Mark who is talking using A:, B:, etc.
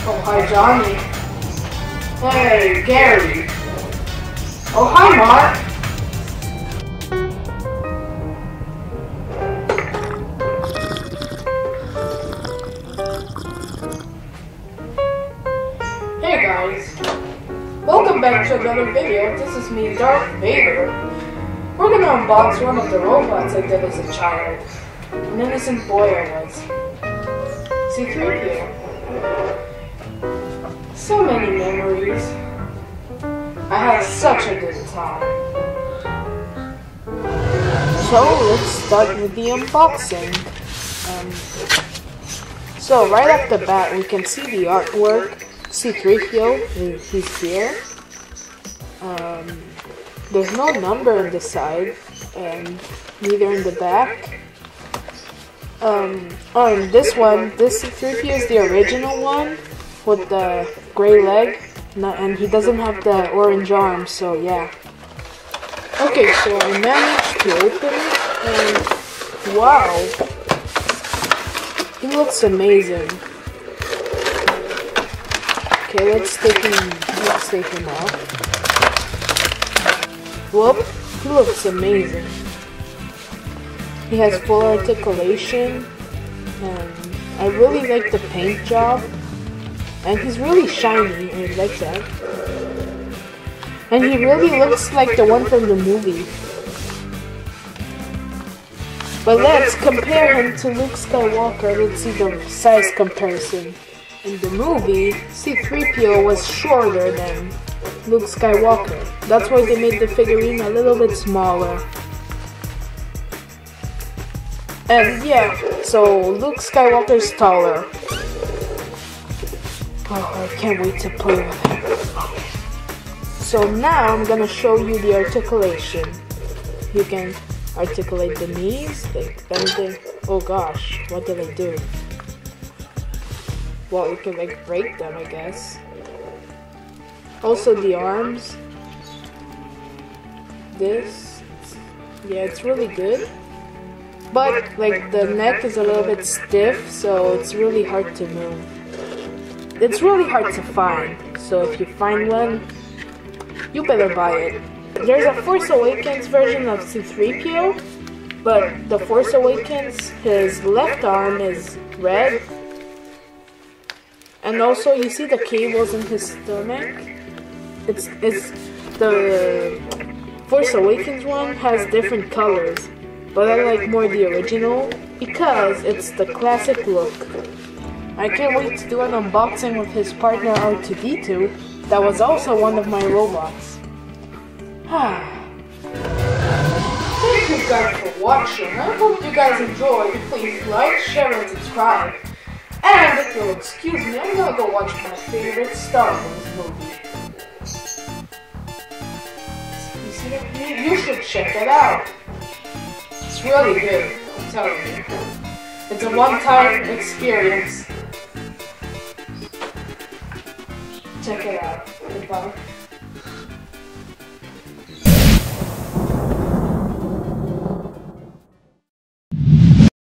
A: Oh, hi, Johnny. Hey, Gary. Oh, hi, Mark. Hey, guys. Welcome back to another video. This is me, Darth Vader. We're gonna unbox one of the robots I did as a child. An innocent boy I was. C3p0. So many memories. I had such a good time. So let's start with the unboxing. So right off the bat we can see the artwork. C3p0, he's here. There's no number on the side and neither in the back. On this one, this C3p0 is the original one with the gray leg, and he doesn't have the orange arm, so yeah. Okay, so I managed to open it, and wow, he looks amazing. Okay, let's take him out. Whoop, he looks amazing. He has full articulation, and I really like the paint job. And he's really shiny, I like that. And he really looks like the one from the movie. But let's compare him to Luke Skywalker. Let's see the size comparison. In the movie, C3p0 was shorter than Luke Skywalker. That's why they made the figurine a little bit smaller. And yeah, so Luke Skywalker's taller. Oh, I can't wait to play with him. So now I'm gonna show you the articulation. You can articulate the knees, like bending. Oh gosh, what did I do? Well, you can like break them, I guess. Also the arms. This. Yeah, it's really good. But like the neck is a little bit stiff, so it's really hard to move. It's really hard to find, so if you find one, you better buy it. There's a Force Awakens version of C3p0, but the Force Awakens, his left arm is red. And also you see the cables in his stomach. It's the Force Awakens one has different colors, but I like more the original because it's the classic look. I can't wait to do an unboxing with his partner R2-D2. That was also one of my robots. Thank you guys for watching. I hope you guys enjoyed. Please like, share, and subscribe. And if you'll excuse me, I'm gonna go watch my favorite Star Wars movie. You see it? You should check it out. It's really good, I'm telling you. It's a one-time experience. Check it out. Goodbye.